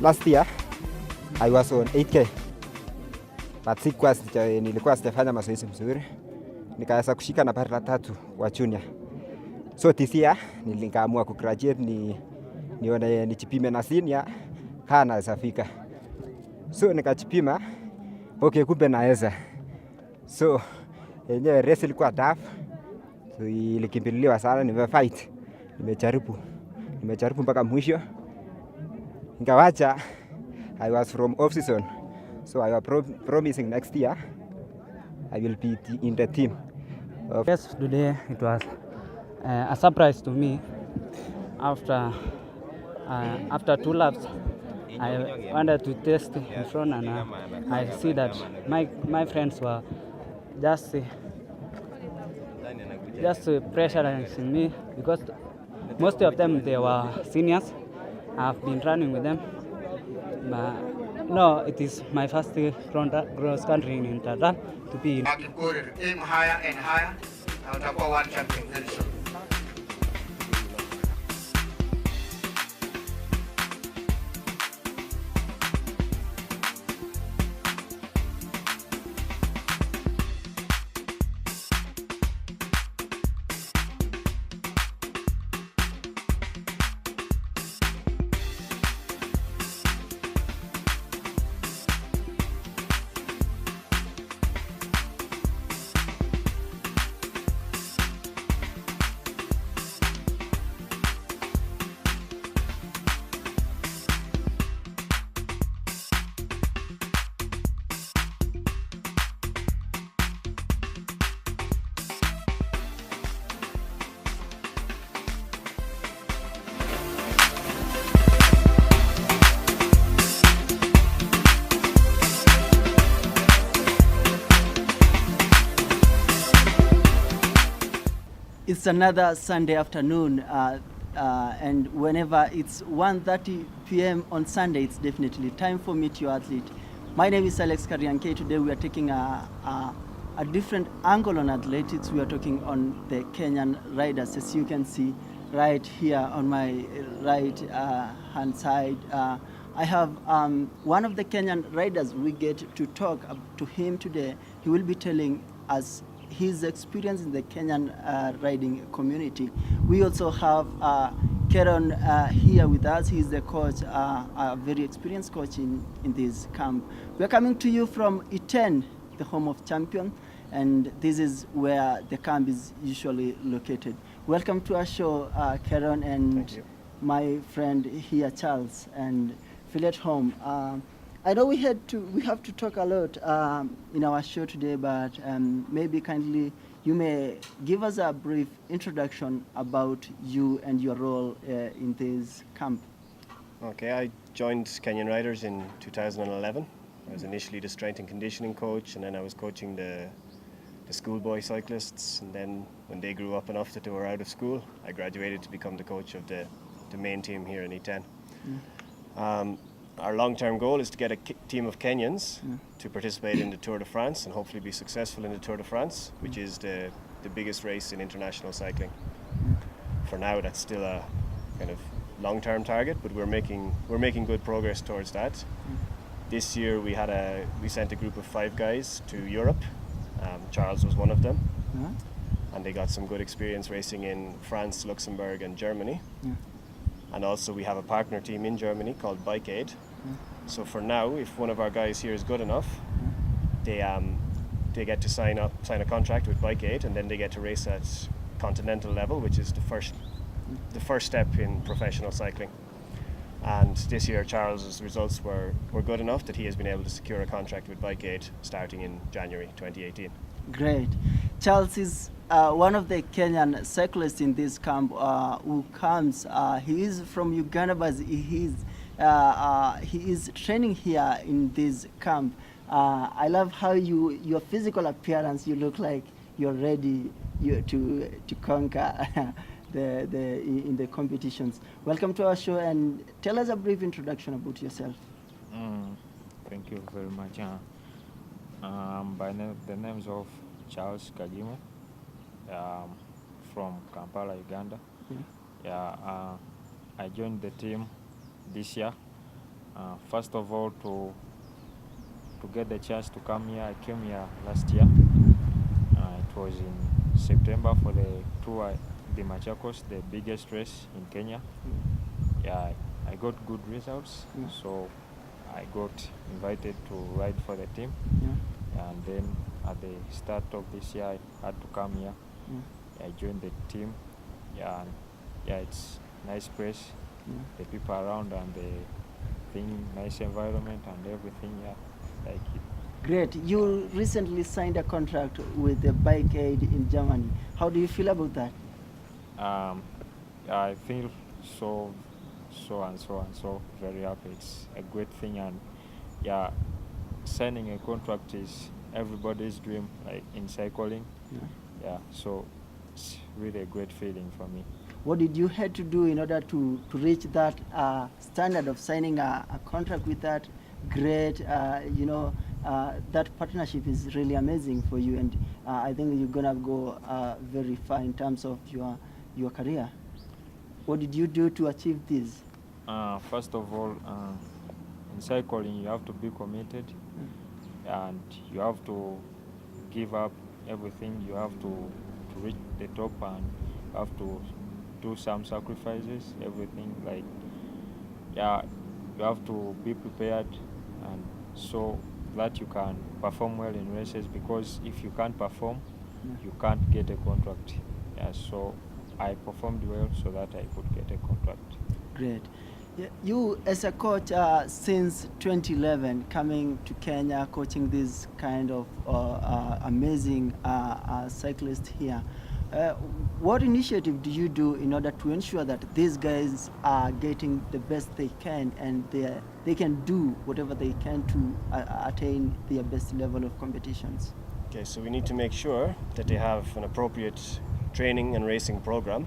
Last year I was on 8K, but nilikuwa sijafanya mazoezi mzuri, nikaweza kushika nambari la 3 wa junior. So this year nikaamua kugraduate nione nijipime na senior kana naweza fika. So nikajipima, okay, kumbe naweza. So yenyewe race ilikuwa tough, so ilikimbiliwa sana, nimefight, nimejaribu mpaka mwisho. Ingawacha I was from off season, so I was promising next year I will be in the team. Yes, today it was a surprise to me. After 2 laps, I wanted to test in front, and I see that my friends were just pressurizing me, because most of them, they were seniors. I've been running with them. No, it is my first cross country in Tadal to be in. Aim higher and higher. I'll talk about one champion very soon. It's another Sunday afternoon, and whenever it's 1:30 p.m. on Sunday, it's definitely time for Meet Your Athlete. My name is Alex Karianke. Today we are taking a different angle on athletics. We are talking on the Kenyan riders, as you can see right here on my right hand side. I have one of the Kenyan riders. We get to talk to him today. He will be telling us his experience in the Kenyan riding community. We also have Keron here with us. He's the coach, a very experienced coach in this camp. We're coming to you from Iten, the home of champion, and this is where the camp is usually located. Welcome to our show, Keron, and my friend here, Charles, and feel at home. I know we have to talk a lot in our show today, but maybe kindly you may give us a brief introduction about you and your role in this camp. Okay, I joined Kenyan Riders in 2011. I was initially the strength and conditioning coach, and then I was coaching the schoolboy cyclists, and then when they grew up enough that they were out of school, I graduated to become the coach of the main team here in E10. Our long-term goal is to get a team of Kenyans to participate in the Tour de France and hopefully be successful in the Tour de France, which is the biggest race in international cycling. For now, that's still a kind of long-term target, but we're making good progress towards that. This year we sent a group of 5 guys to Europe. Charles was one of them, and they got some good experience racing in France, Luxembourg, and Germany. And also we have a partner team in Germany called Bike Aid. So for now, if one of our guys here is good enough, they get to sign a contract with Bike Aid, and then they get to race at continental level, which is the first step in professional cycling. And this year Charles's results were good enough that he has been able to secure a contract with Bike Aid starting in January 2018. Great. Charles is one of the Kenyan cyclists in this camp who comes. He is from Uganda, but he is training here in this camp. I love how your physical appearance. You look like you're ready to conquer in the competitions. Welcome to our show, and tell us a brief introduction about yourself. Thank you very much. The names of Charles Kajime, from Kampala, Uganda. I joined the team this year First of all, to get the chance to come here, I came here last year. It was in September for the tour, the Machakos, the biggest race in Kenya. Yeah, I got good results, so I got invited to ride for the team. And then at the start of this year, I had to come here. I joined the team. Yeah, and it's nice place. The people around and the thing, nice environment and everything. Yeah, like it. Great. You recently signed a contract with the Bike Aid in Germany. How do you feel about that? I feel so very happy. It's a great thing, and yeah, signing a contract is everybody's dream, like in cycling. Yeah, so it's really a great feeling for me. What did you have to do in order to reach that standard of signing a contract with that great, that partnership is really amazing for you, and I think you're gonna go very far in terms of your career. What did you do to achieve this? First of all, in cycling, you have to be committed, and you have to give up everything. You have to reach the top, and you have to do some sacrifices, everything, like, yeah, you have to be prepared, and so that you can perform well in races, because if you can't perform, you can't get a contract. Yeah, so I performed well so that I could get a contract. Great. Yeah, you as a coach since 2011 coming to Kenya, coaching this kind of amazing cyclists here. What initiative do you do in order to ensure that these guys are getting the best they can, and they can do whatever they can to attain their best level of competitions? Okay, so we need to make sure that they have an appropriate training and racing program,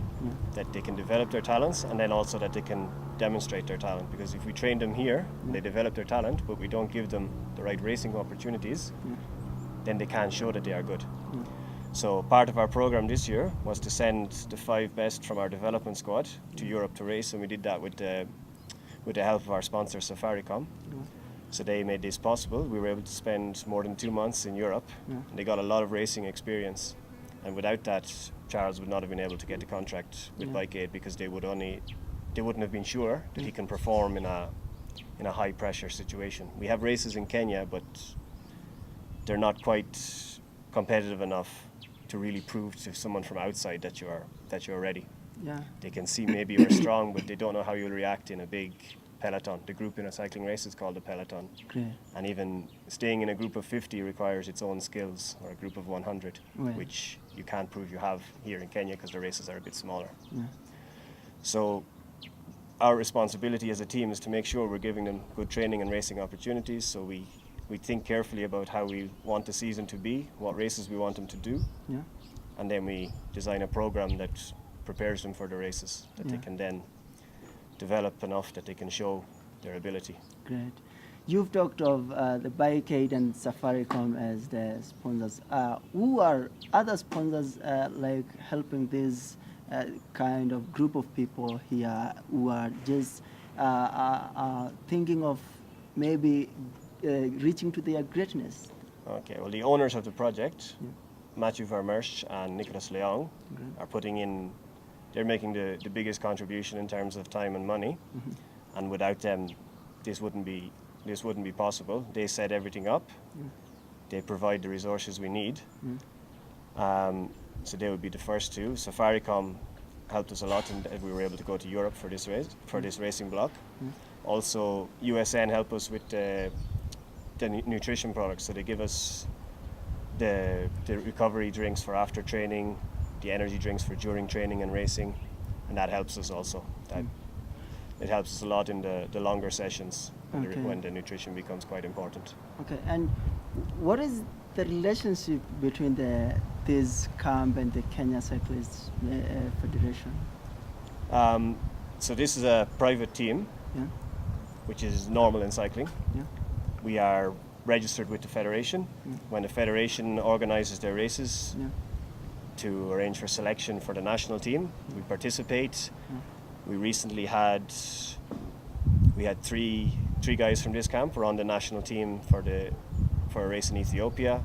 that they can develop their talents, and then also that they can demonstrate their talent. Because if we train them here, they develop their talent, but we don't give them the right racing opportunities, then they can't show that they are good. So part of our program this year was to send the 5 best from our development squad to Europe to race, and we did that with the help of our sponsor Safaricom. So they made this possible. We were able to spend more than 2 months in Europe, and they got a lot of racing experience. And without that, Charles would not have been able to get the contract with Bike Aid, because they wouldn't have been sure that he can perform in a high pressure situation. We have races in Kenya, but they're not quite competitive enough to really prove to someone from outside that you're ready. Yeah. They can see maybe you're strong, but they don't know how you'll react in a big peloton. The group in a cycling race is called a peloton. Great. And even staying in a group of 50 requires its own skills, or a group of 100, which you can't prove you have here in Kenya because the races are a bit smaller. So our responsibility as a team is to make sure we're giving them good training and racing opportunities. So we think carefully about how we want the season to be, what races we want them to do, and then we design a program that prepares them for the races, that they can then develop enough that they can show their ability. Great. You've talked of the Bike Aid and Safaricom as the sponsors. Who are other sponsors like helping this kind of group of people here who are just thinking of maybe reaching to their greatness? Okay, well, the owners of the project, Matthew Vermersch and Nicholas Leong, are putting in, they're making the biggest contribution in terms of time and money, and without them this wouldn't be possible. They set everything up, they provide the resources we need, so they would be the first two. Safaricom helped us a lot, and we were able to go to Europe for this race, for this racing block. Also, USN helped us with the nutrition products, so they give us the recovery drinks for after training, the energy drinks for during training and racing, and that helps us also. It helps us a lot in the longer sessions when the nutrition becomes quite important. Okay, and what is the relationship between this camp and the Kenya Cyclists Federation? So this is a private team, which is normal in cycling. We are registered with the federation. When the federation organizes their races to arrange for selection for the national team, we participate. We recently had 3 three guys from this camp were on the national team for a race in Ethiopia.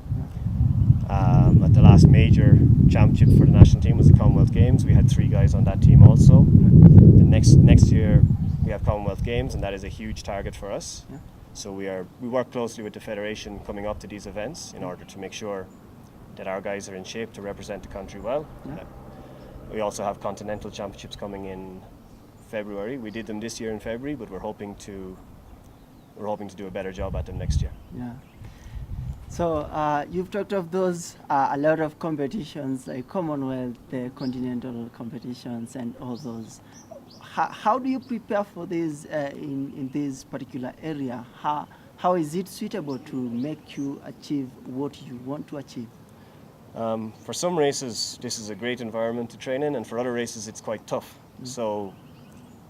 At the last major championship for the national team was the Commonwealth Games. We had 3 guys on that team also. The next year we have Commonwealth Games, and that is a huge target for us. Yeah. So we work closely with the federation coming up to these events in order to make sure that our guys are in shape to represent the country well. Yeah. We also have continental championships coming in February. We did them this year in February, but we're hoping to do a better job at them next year. Yeah. So you've talked of those a lot of competitions like Commonwealth, the continental competitions, and all those. How do you prepare for this in this particular area? How is it suitable to make you achieve what you want to achieve? For some races, this is a great environment to train in, and for other races, it's quite tough. So,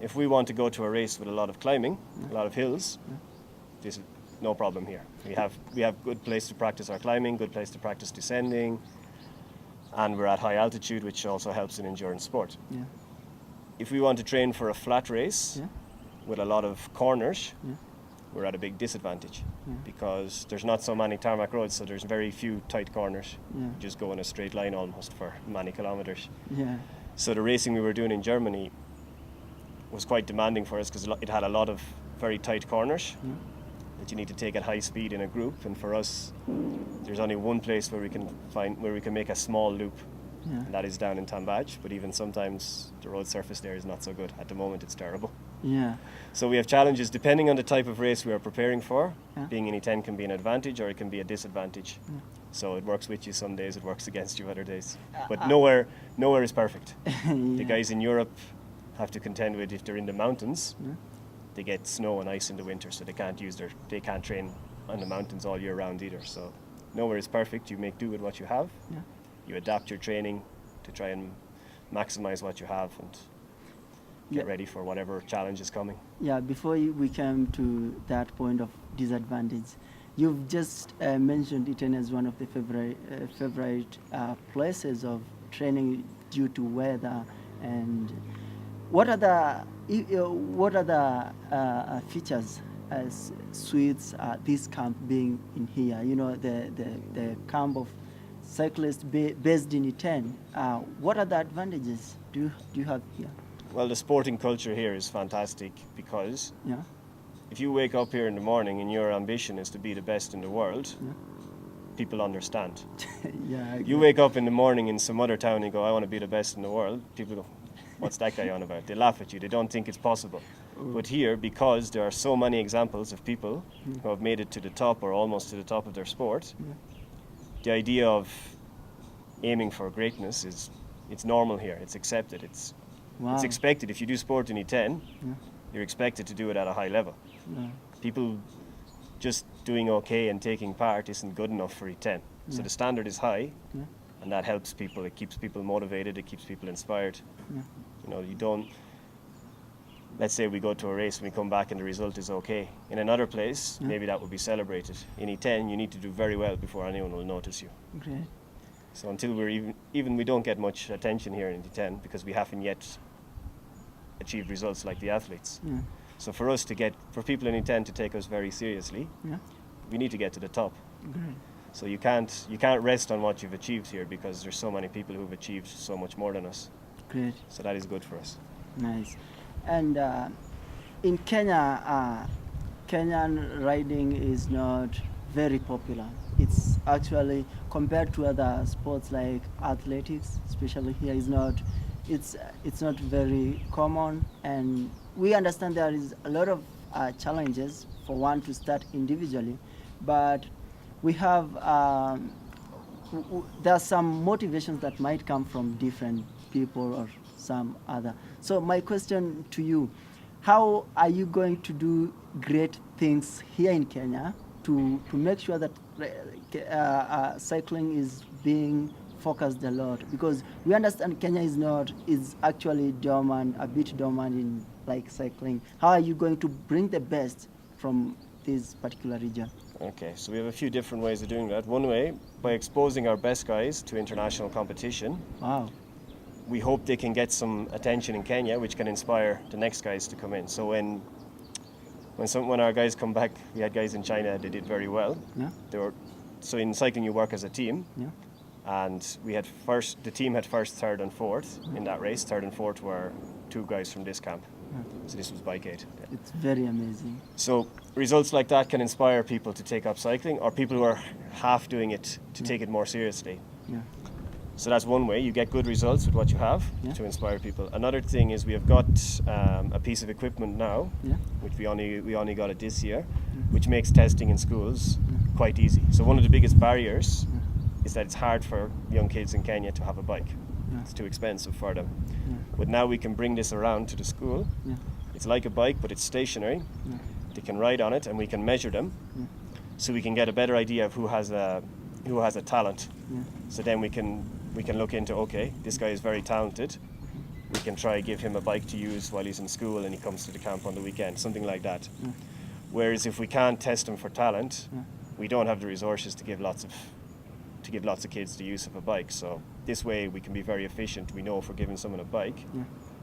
if we want to go to a race with a lot of climbing, a lot of hills, this is no problem here. We have good place to practice our climbing, good place to practice descending, and we're at high altitude, which also helps in endurance sport. Yeah. If we want to train for a flat race with a lot of corners, we're at a big disadvantage because there's not so many tarmac roads, so there's very few tight corners. You just go in a straight line almost for many kilometers. Yeah. So the racing we were doing in Germany was quite demanding for us because it had a lot of very tight corners that you need to take at high speed in a group. And for us, there's only one place where we can make a small loop, and that is down in Tambaj. But even sometimes the road surface there is not so good. At the moment, it's terrible. Yeah. So we have challenges depending on the type of race we are preparing for. Being in E10 can be an advantage or it can be a disadvantage. So it works with you some days, it works against you other days. But nowhere is perfect. The guys in Europe have to contend with, if they're in the mountains, they get snow and ice in the winter, so they can't train on the mountains all year round either. So nowhere is perfect. You make do with what you have. You adapt your training to try and maximize what you have and get ready for whatever challenge is coming. Yeah, before we come to that point of disadvantage, you've just mentioned Iten as one of the favorite places of training due to weather. And what are the features as suits this camp being in here? You know, the camp of cyclists based in Iten. What are the advantages do you have here? Well, the sporting culture here is fantastic because if you wake up here in the morning and your ambition is to be the best in the world, people understand. You wake up in the morning in some other town and go, I want to be the best in the world. People go, what's that guy on about? They laugh at you. They don't think it's possible. But here, because there are so many examples of people who have made it to the top or almost to the top of their sport, the idea of aiming for greatness it's normal here. It's accepted. It's expected. If you do sport in E10, you're expected to do it at a high level. People just doing okay and taking part isn't good enough for E10. So the standard is high, and that helps people. It keeps people motivated. It keeps people inspired. You know, you don't. Let's say we go to a race and we come back and the result is okay. In another place, maybe that would be celebrated. In E10, you need to do very well before anyone will notice you. Great. So until we're even we don't get much attention here in E10 because we haven't yet achieved results like the athletes. So for people in E10 to take us very seriously, we need to get to the top. Great. So you can't rest on what you've achieved here because there's so many people who've achieved so much more than us. Great. So that is good for us. Nice. And in Kenya, Kenyan riding is not very popular. It's actually, compared to other sports like athletics, especially here, it's not very common. And we understand there is a lot of challenges for one to start individually, but we have there are some motivations that might come from different people or some other. So my question to you, how are you going to do great things here in Kenya to make sure that cycling is being focused a lot? Because we understand Kenya is actually a bit dormant in like cycling. How are you going to bring the best from this particular region? Okay, so we have a few different ways of doing that. One way, by exposing our best guys to international competition. Wow. We hope they can get some attention in Kenya, which can inspire the next guys to come in. So when when our guys come back, we had guys in China, they did very well. Yeah. So in cycling you work as a team. Yeah. And the team had first, third and fourth in that race. Third and fourth were 2 guys from this camp. So this was Bike 8. Yeah. It's very amazing. So results like that can inspire people to take up cycling, or people who are half doing it to take it more seriously. Yeah. So that's one way. You get good results with what you have to inspire people. Another thing is we have got a piece of equipment now, which we only got it this year, which makes testing in schools quite easy. So one of the biggest barriers is that it's hard for young kids in Kenya to have a bike. It's too expensive for them. But now we can bring this around to the school. It's like a bike, but it's stationary. They can ride on it, and we can measure them, so we can get a better idea of who has a talent. So then we can look into, okay, this guy is very talented. We can try give him a bike to use while he's in school and he comes to the camp on the weekend, something like that. Whereas if we can't test him for talent, we don't have the resources to give lots of kids the use of a bike. So this way we can be very efficient. We know if we're giving someone a bike,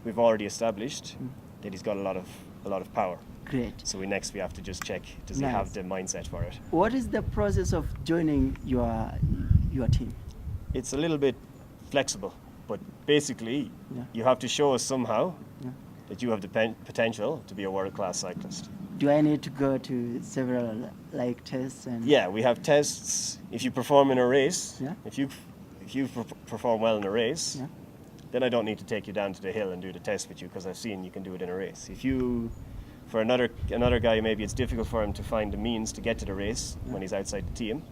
we've already established that he's got a lot of power. Great. So we have to just check, does he have the mindset for it? What is the process of joining your team? It's a little bit flexible, but basically you have to show us somehow that you have the potential to be a world-class cyclist. Do I need to go to several tests? And Yeah, we have tests. If you perform in a race, if you perform well in a race, then I don't need to take you down to the hill and do the test with you, because I've seen you can do it in a race. For another guy, maybe it's difficult for him to find the means to get to the race when he's outside the team.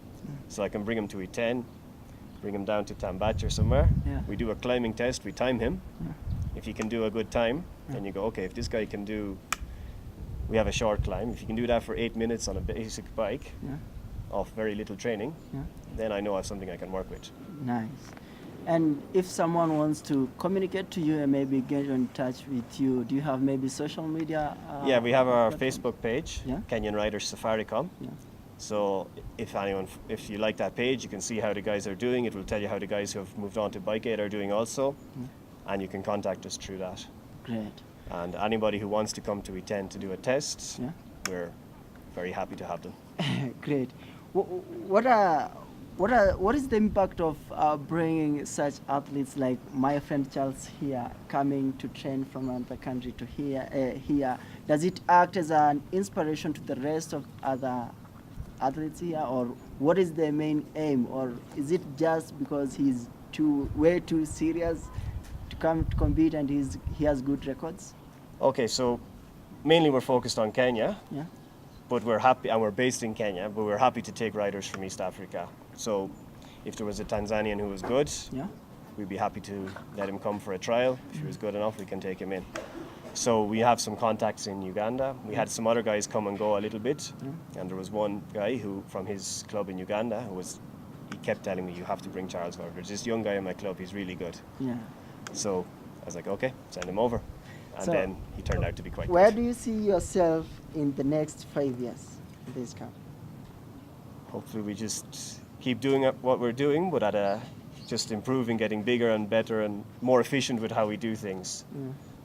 So I can bring him to E10, bring him down to Tambach or somewhere. We do a climbing test, we time him. If he can do a good time, then you go, okay, if this guy can do, we have a short climb, if he can do that for 8 minutes on a basic bike, off very little training, then I know I have something I can work with. Nice. And if someone wants to communicate to you and maybe get in touch with you, do you have maybe social media? Yeah, we have our platform? Facebook page, Kenyan Riders Safaricom. So if you like that page, you can see how the guys are doing. It will tell you how the guys who have moved on to Bike 8 are doing also. And you can contact us through that. Great. And anybody who wants to come to E10 to do a test, we're very happy to have them. Great. What is the impact of bringing such athletes like my friend Charles here, coming to train from another country to here? Does it act as an inspiration to the rest of other athletes here, or what is the main aim, or is it just because he's way too serious to come to compete and he has good records? Okay, so mainly we're focused on Kenya. But we're happy, and we're based in Kenya, but we're happy to take riders from East Africa. So if there was a Tanzanian who was good, we'd be happy to let him come for a trial. If he was good enough, we can take him in. So we have some contacts in Uganda. We had some other guys come and go a little bit. And there was one guy who, from his club in Uganda, he kept telling me, you have to bring Charles over. There's this young guy in my club, he's really good. So I was like, okay, send him over. And So, then he turned out to be quite good. Where do you see yourself in the next 5 years in this camp? Hopefully we just keep doing what we're doing, but just improving, getting bigger and better and more efficient with how we do things.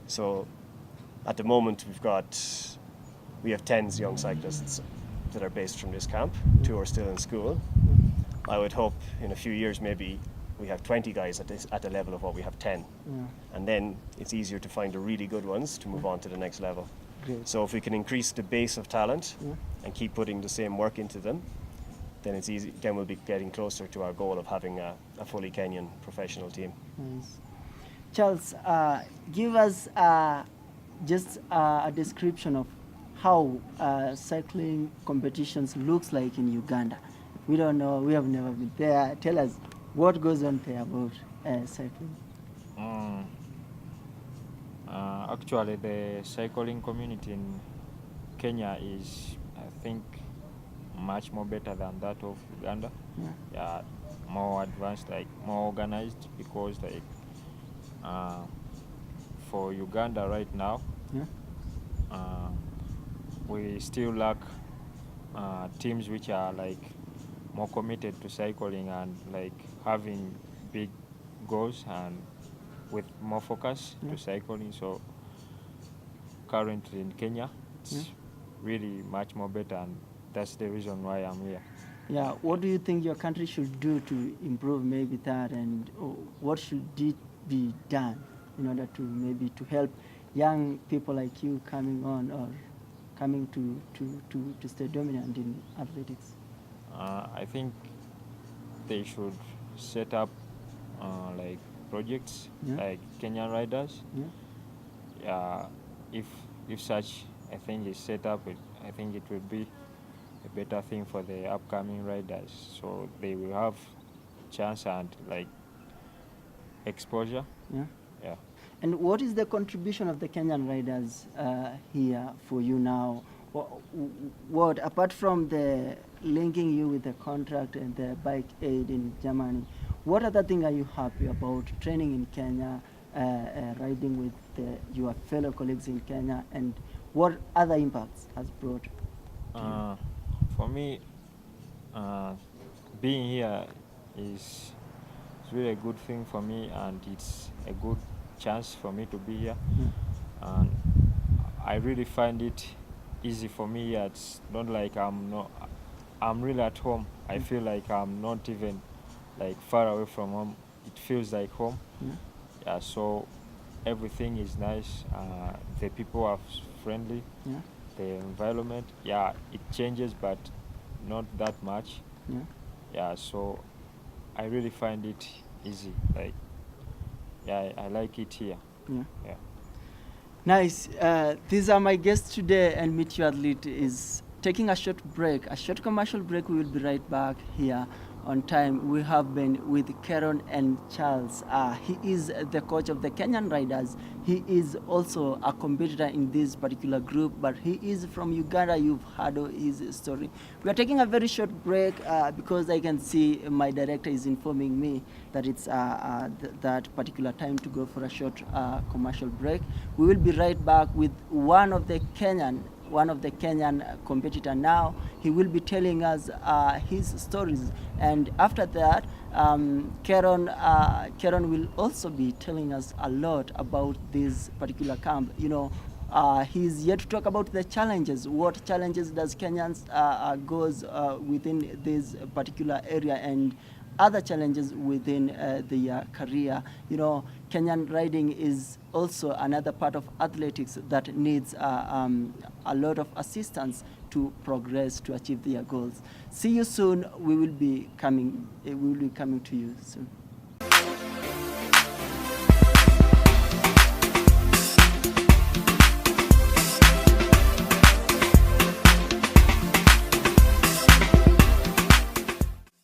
So at the moment we have 10 young cyclists that are based from this camp. 2 are still in school. I would hope in a few years maybe we have 20 guys at the level of what we have 10. And then it's easier to find the really good ones to move on to the next level. Great. So if we can increase the base of talent and keep putting the same work into them, then it's easy. Then we'll be getting closer to our goal of having a fully Kenyan professional team. Nice. Charles, give us just a description of how cycling competitions looks like in Uganda. We don't know, we have never been there. Tell us what goes on there about cycling. Actually, the cycling community in Kenya is, I think, much more better than that of Uganda. Yeah, more advanced, more organized, because for Uganda right now, we still lack teams which are more committed to cycling and having big goals and with more focus to cycling. So currently in Kenya, it's really much more better, and that's the reason why I'm here. Yeah, what do you think your country should do to improve maybe that, and what should it be done in order to maybe to help young people like you coming on or coming to stay dominant in athletics? I think they should set up like projects Yeah. like Kenyan riders. Yeah. If such I think is set up, I think it will be a better thing for the upcoming riders, so they will have chance and like exposure. Yeah. Yeah. And what is the contribution of the Kenyan riders here for you now? What, apart from the linking you with the contract and the bike aid in Germany, what other thing are you happy about training in Kenya, riding with your fellow colleagues in Kenya, and what other impacts has brought? For me, being here is really a good thing for me, and it's a good chance for me to be here. And I really find it easy for me here. It's not like I'm really at home. I feel like I'm not even like far away from home. It feels like home. Yeah, so everything is nice. The people are friendly. Yeah. The environment, yeah, it changes, but not that much. Yeah. Yeah, so I really find it easy. Like, yeah, I like it here. Yeah. Yeah. Nice. These are my guests today, and Meet Your Athlete is taking a short break, a short commercial break. We will be right back here on time. We have been with Keron and Charles. He is the coach of the Kenyan riders. He is also a competitor in this particular group, but he is from Uganda. You've heard his story. We are taking a very short break because I can see my director is informing me that it's that particular time to go for a short commercial break. We will be right back with one of the Kenyan competitor now. He will be telling us his stories, and after that, Keron will also be telling us a lot about this particular camp. You know, he's yet to talk about the challenges. What challenges does Kenyans goes within this particular area, and other challenges within their career. You know, Kenyan riding is also another part of athletics that needs a lot of assistance to progress, to achieve their goals. See you soon. We will be coming to you soon.